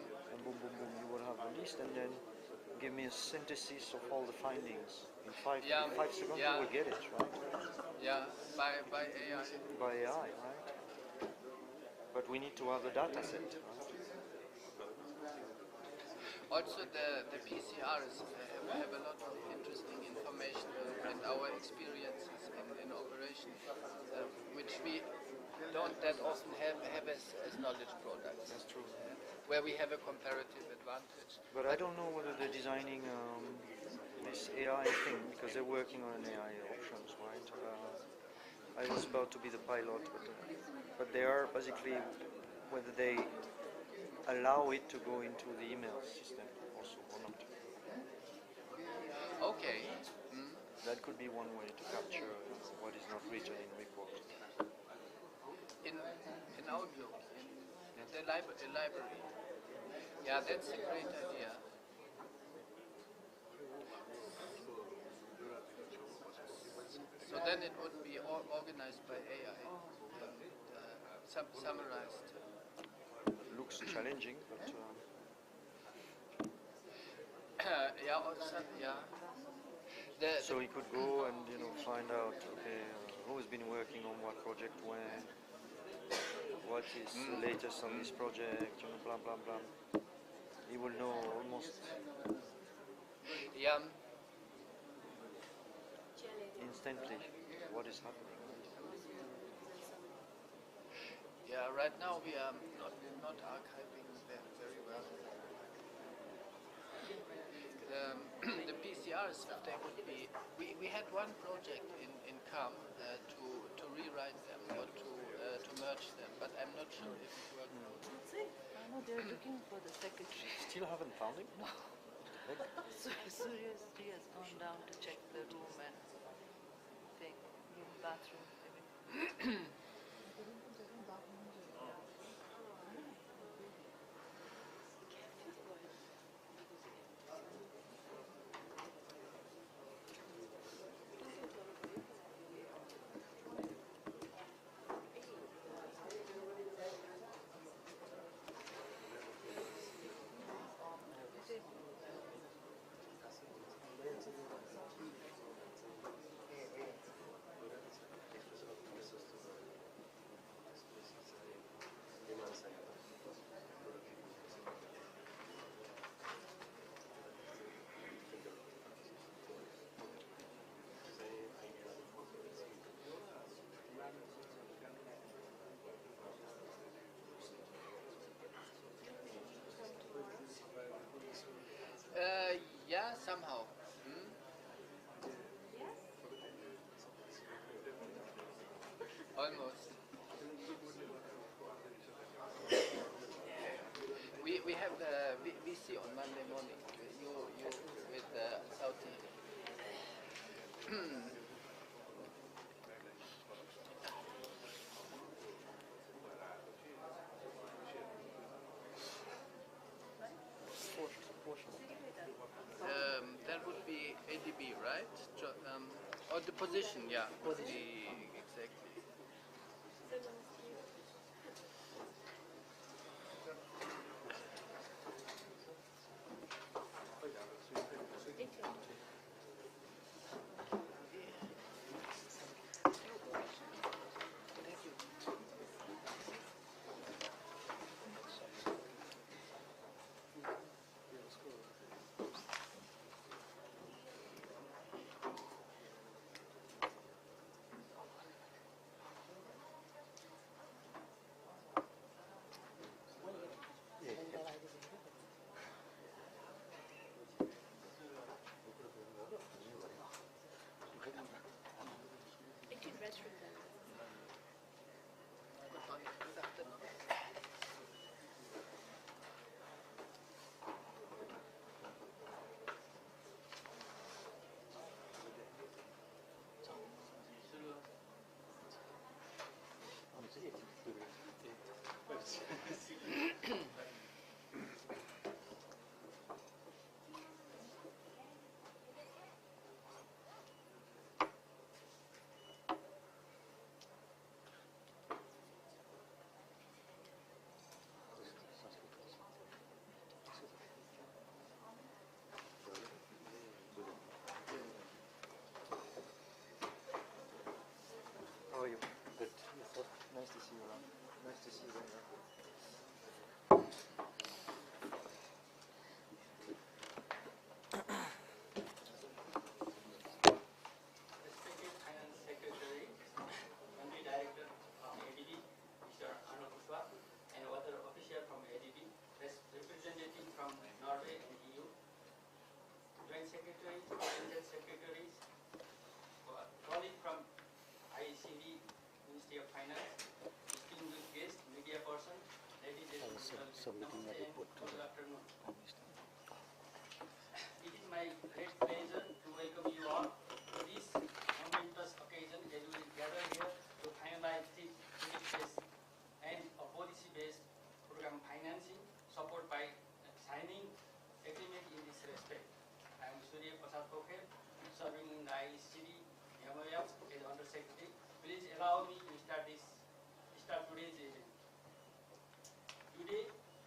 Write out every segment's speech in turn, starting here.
and boom, boom, boom, you will have a list, and then give me a synthesis of all the findings. In 5 seconds you will get it, right? Yeah, by AI. By AI, right? But we need to have the data set, right? Also, the PCRs have a lot of interesting information and our experiences in operation, which we don't that often have as knowledge products. That's true. Where we have a comparative advantage. But I don't know whether they're designing this AI thing, because they're working on AI options, right? I was about to be the pilot, but they are basically whether they allow it to go into the email system also or not. Okay. That could be one way to capture what is not written in report. In Outlook, in the library. Yeah, that's a great idea. So then it would be organized by AI, summarized. Looks challenging, but yeah, also, yeah. So he could go and find out, okay, who's been working on what project when, what is the latest on this project, blah blah blah. He will know almost instantly what is happening. Yeah, right now we are not archiving them very well. The PCRs, if they would be, we had one project in CAM to rewrite them or to merge them, but I'm not sure if it worked. I know they're looking for the secretary. Still haven't found him? No. So he has gone down to check the room and thing, in the bathroom, maybe. Yeah, somehow. Almost. We have the VC on Monday morning. You with Saudi. That would be ADB, right? Or the position, yeah. Exactly. Nice to see you. Respected Finance Secretary, Country Director of ADB, Mr. Arnold, and other officials from ADB, representative from Norway and EU, Joint Secretaries, President Secretaries, colleague from ICD, Ministry of Finance, distinguished guests, media person, ladies and gentlemen, namaste and good afternoon. It is my great pleasure to welcome you all to this momentous occasion as we gather here to finalize the project-based and a policy-based program financing support by signing agreement in this respect. I am Surya Prasad Pokhel, serving in the ICD MOF as Under Secretary. Please allow me to start today's event. Today,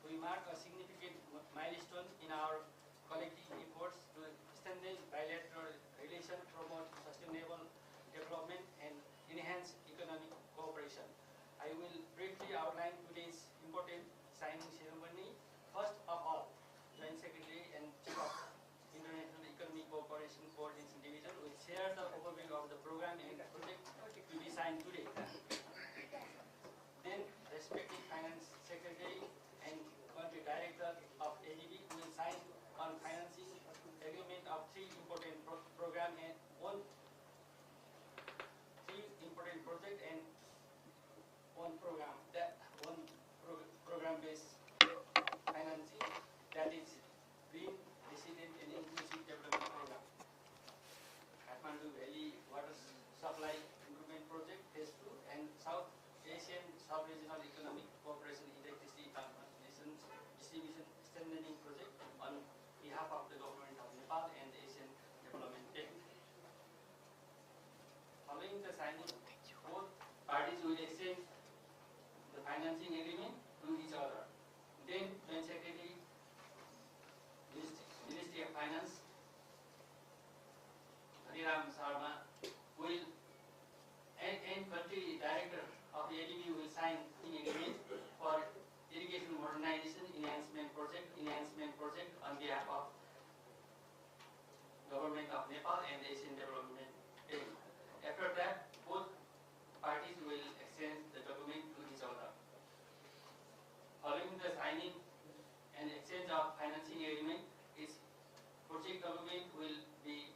we mark a significant milestone in our collective efforts to strengthen bilateral relations, promote sustainable development, and enhance economic cooperation. I will briefly outline today's important signing ceremony. First of all, Joint Secretary and Chief of International Economic Cooperation Coordination Division will share the overview of the program and project to be signed today. Then, respected Finance Secretary and Country Director of ADB will sign on financing agreement of three important program and three important project and one program-based financing, that is Green, Resilient and Inclusive Development Program. Kathmandu Valley Water Supply Improvement Project Phase 2 and South Asian Sub-Regional Economic Cooperation Electricity Transmission Distribution Strengthening Project on behalf of the Government of Nepal and the Asian Development Bank. Following the signing, both parties will exchange the financing agreement to each other. Then, Joint Secretary, Ministry of Finance, Hariram Sharma will and Country Director of the ADB will sign an agreement for irrigation modernization enhancement project on behalf of Government of Nepal and the Asian Development Bank. After that, both parties will exchange the document to each other. Following the signing and exchange of financing agreement, its project document will be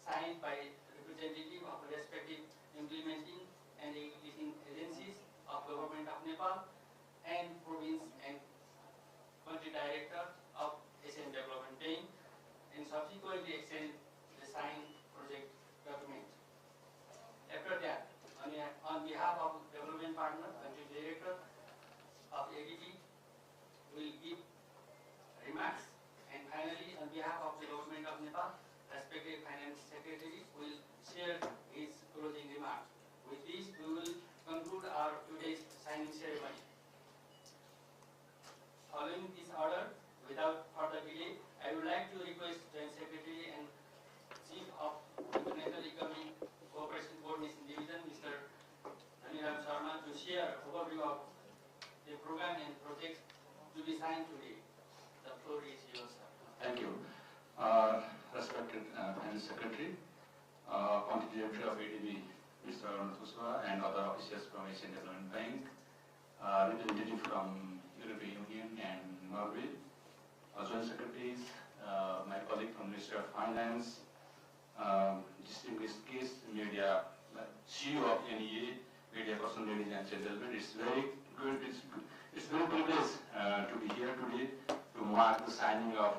signed by representative of respective implementing and executing agencies of Government of Nepal and province and country director of Asian Development Bank, and subsequently exchange the signed project document. After that, on behalf of development partner, country director of ADB will give remarks, and finally, on behalf of the Government of Nepal, respected Finance Secretary will share his closing remarks. With this, we will conclude our today's signing ceremony. Following this order, without further delay, I would like to request Joint Secretary and Chief of International Economic Cooperation Coordination Division, Mr. Hariram Sharma, to share overview of the program and projects to be signed today. The floor is yours, sir. Thank you. Respected Finance Secretary, Country Director of ADB, Mr. Arnold, and other officials from Asian Development Bank, representative from European Union and Norway, Joint Secretaries, my colleague from Ministry of Finance, distinguished guests, media, CEO of NEA, media person, ladies and gentlemen. It's very good. It's very privileged to be here today to mark the signing of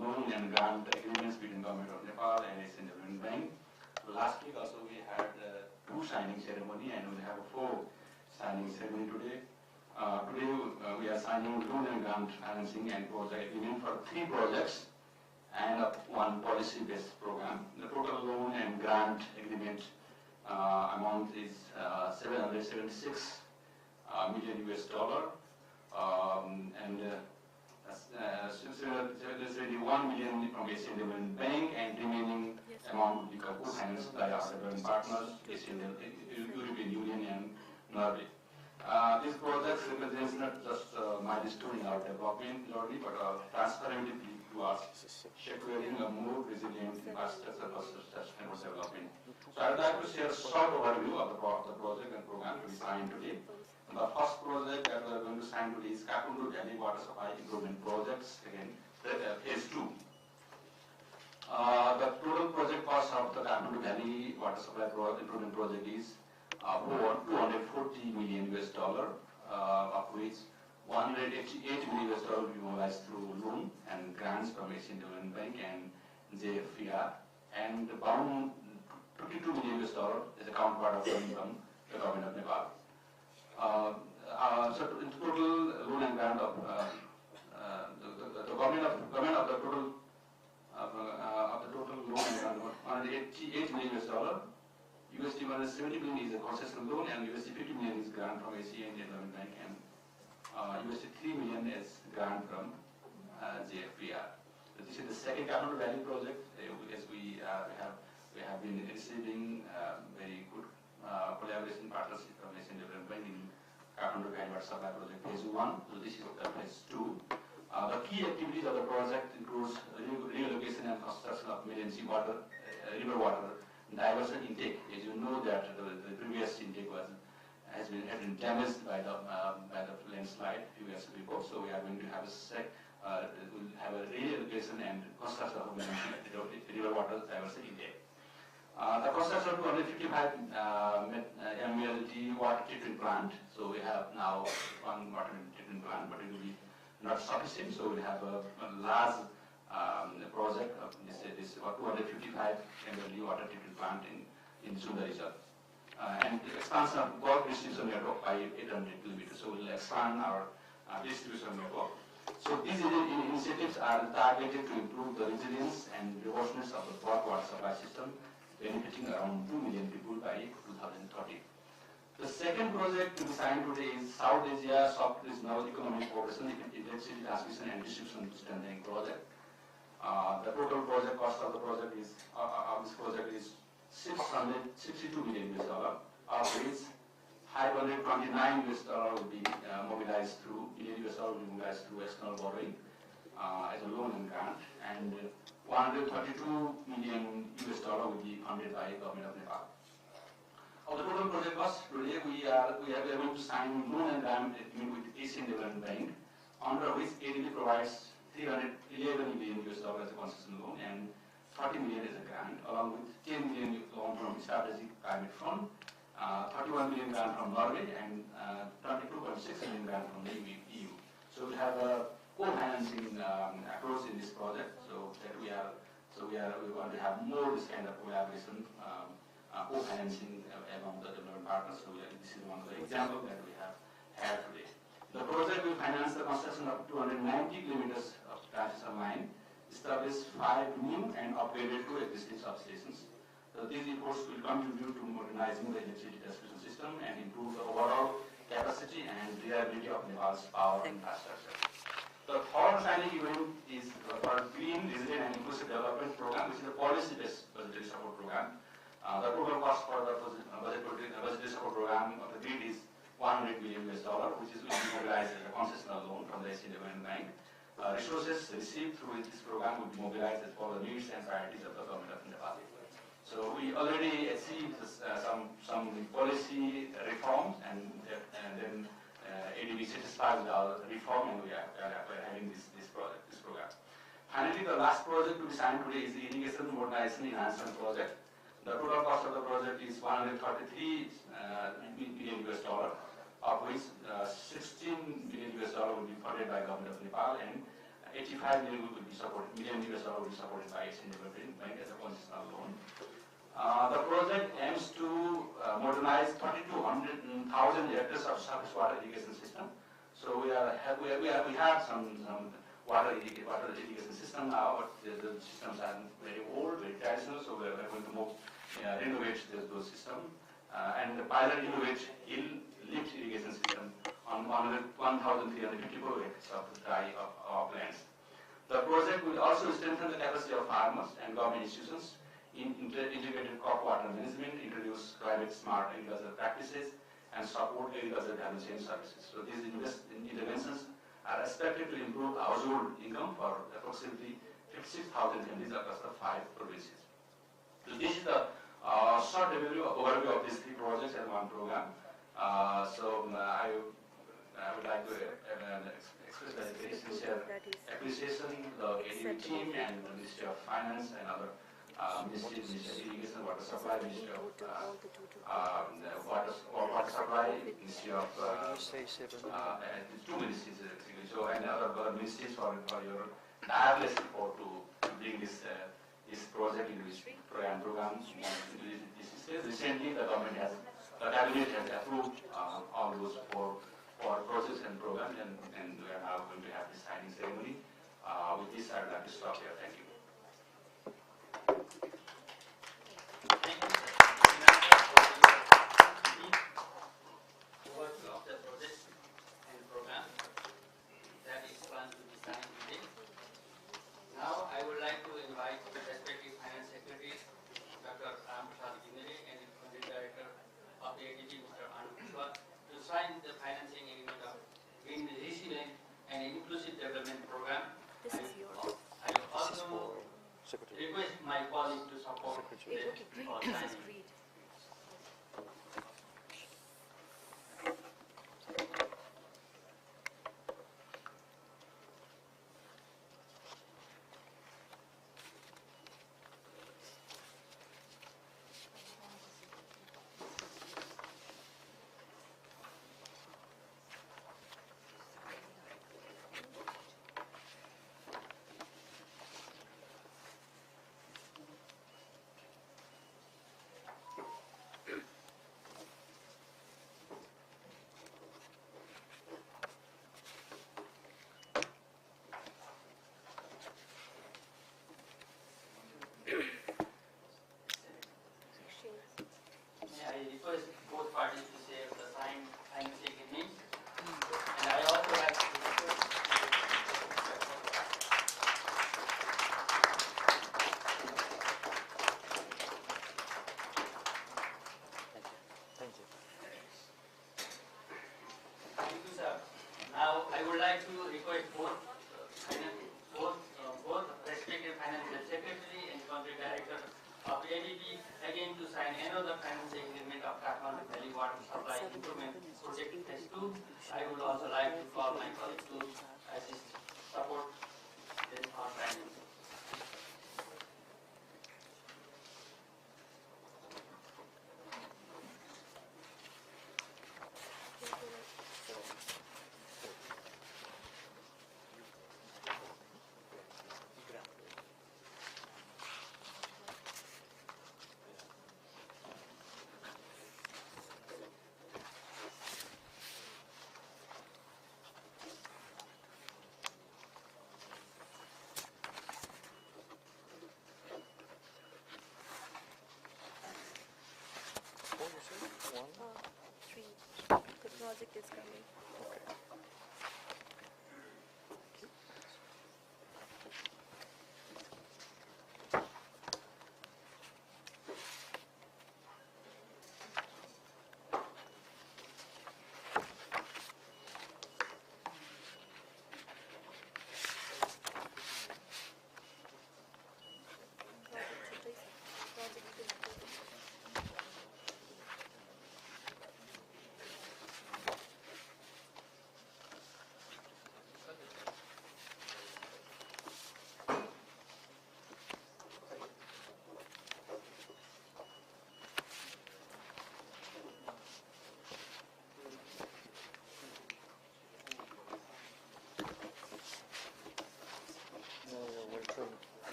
loan and grant agreements between Government of Nepal and Asian Development Bank. Last week also we had 2 signing ceremony, and we have 4 signing ceremony today. Today we are signing loan and grant financing and project agreement for 3 projects and 1 policy-based program. The total loan and grant agreement amount is $776 million US dollar, and there's really 1 million from Asian Development Bank, and remaining amount will be co-financed by our development partners, European Union and Norway. These projects represent not just milestone in our development journey, but a transformative leap towards securing a more resilient infrastructure for sustainable development. So I would like to share a short overview of the project and program to be signed today. The first project that we are going to sign today is Kapundu Valley Water Supply Improvement Projects, again, phase 2. The total project cost of the Kapundu Valley Water Supply Improvement Project is over $240 million US, of which $188 million US will be mobilized through loan and grants from Asian Development Bank and JFPR, and about $22 million US is a counterpart of funding from the government of Nepal. So in total loan and grant of the government of the total loan and grant of $188 million US, USD 170 million is a concessional loan, and USD 50 million is grant from Asian Development Bank, and USD 3 million is grant from JFPR. So this is the second Kapundu Valley project. As we have been receiving very good collaboration partnership from Asian Development Bank in Kapundu Valley Water Supply Project phase 1. So this is the phase 2. The key activities of the project includes relocation and construction of main river water diversion intake. As you know that the previous intake had been damaged by the landslide a few years before. So we are going to have a relocation and construction of river water diversion intake. The construction of 255 MLD water treatment plant. So we have now one water treatment plant, but it will be not sufficient. So we have a large project of this 255 MLD water treatment plant in Sutra region. And the expansion of bulk distribution network by 800 kilometers. So we will expand our distribution network. So these initiatives are targeted to improve the resilience and robustness of the bulk water supply system, benefiting around 2 million people by 2030. The second project to be signed today is South Asia Soft Regional Economic Cooperation Electricity Transmission and Distribution Strengthening Project. The total project cost of the project is $662 million US, of which $529 US will be mobilized through external borrowing as a loan and grant, and $132 million US will be funded by government of Nepal. Of the total project cost, today we are going to sign loan and grant agreement with Asian Development Bank, under which ADB provides $311 million US as a concession loan and 30 million as a grant, along with 10 million loan from Strategic Climate Fund, 31 million grant from Norway, and 22.6 million grant from the EU. So we have a co-financing approach in this project. So that we want to have more this kind of collaboration, co-financing among the development partners. So this is one of the examples that we have had today. The project will finance the construction of 290 kilometers of transmission line, establish 5 new and upgraded 2 existing substations. So these efforts will contribute to modernizing the electricity distribution system and improve the overall capacity and reliability of Nepal's power infrastructure. The third signing event is for Green, Resilient and Inclusive Development Program, which is a policy-based budgetary support program. The total cost for the budgetary support program of the grid is $100 million US, which is will be mobilized as a concessional loan from the Asian Development Bank. Resources received through this program will be mobilized as per the needs and priorities of the government of Nepal. So we already achieved some policy reforms, and then ADB satisfied with our reform, and we are having this program. Finally, the last project to be signed today is the Irrigation Modernization Enhancement Project. The total cost of the project is $133 million US, of which $16 million US will be funded by government of Nepal, and $85 million will be supported by Asian Development Bank as a concessional loan. The project aims to modernize 2,200,000 hectares of surface water irrigation system. So we have some water irrigation system now, but the systems are very old, very traditional. So we are going to renovate those systems, and the pilot innovate lift irrigation system on 1,354 acres of dry lands. The project will also strengthen the capacity of farmers and government institutions in integrated crop water management, introduce climate smart agricultural practices, and support agricultural value chain services. So these interventions are expected to improve household income for approximately 56,000 families across the 5 provinces. So this is the short overview of these 3 projects and 1 program. I would like to express my very sincere appreciation to the ADB team and the Ministry of Finance and other Ministry of Irrigation, Water Supply, Ministry of Water Supply, Ministry of Why do you say 7? and 2 ministries actually. So and other ministries for your tireless effort to bring this project into this program. Recently, the government has, the cabinet has approved all those four projects and programs, and we are now going to have the signing ceremony. With this, I would like to stop here. Thank you. Thank you, sir. Overview of the project and program that is planned to be signed today. Now, I would like to invite the respective Finance Secretary, Dr. Ramprasad Ginere, and the Country Director of the ADB, Mr. Anand Kushwaha, to sign the financing agreement of Green Resilient and Inclusive Development Program. This is yours. I also Secretary. request my colleague to support Secretary. this for This is signing. read. May I request both parties to share the signed financing agreement, and I also like to Thank you. thank you, sir. Now I would like to request both respective financial secretary and country director of ADB again to sign another financing agreement of Kathmandu Valley Water Supply Improvement Project Phase 2. I would also like to call my colleague to assist, support this signing. What you say? 1? 3. The project is coming.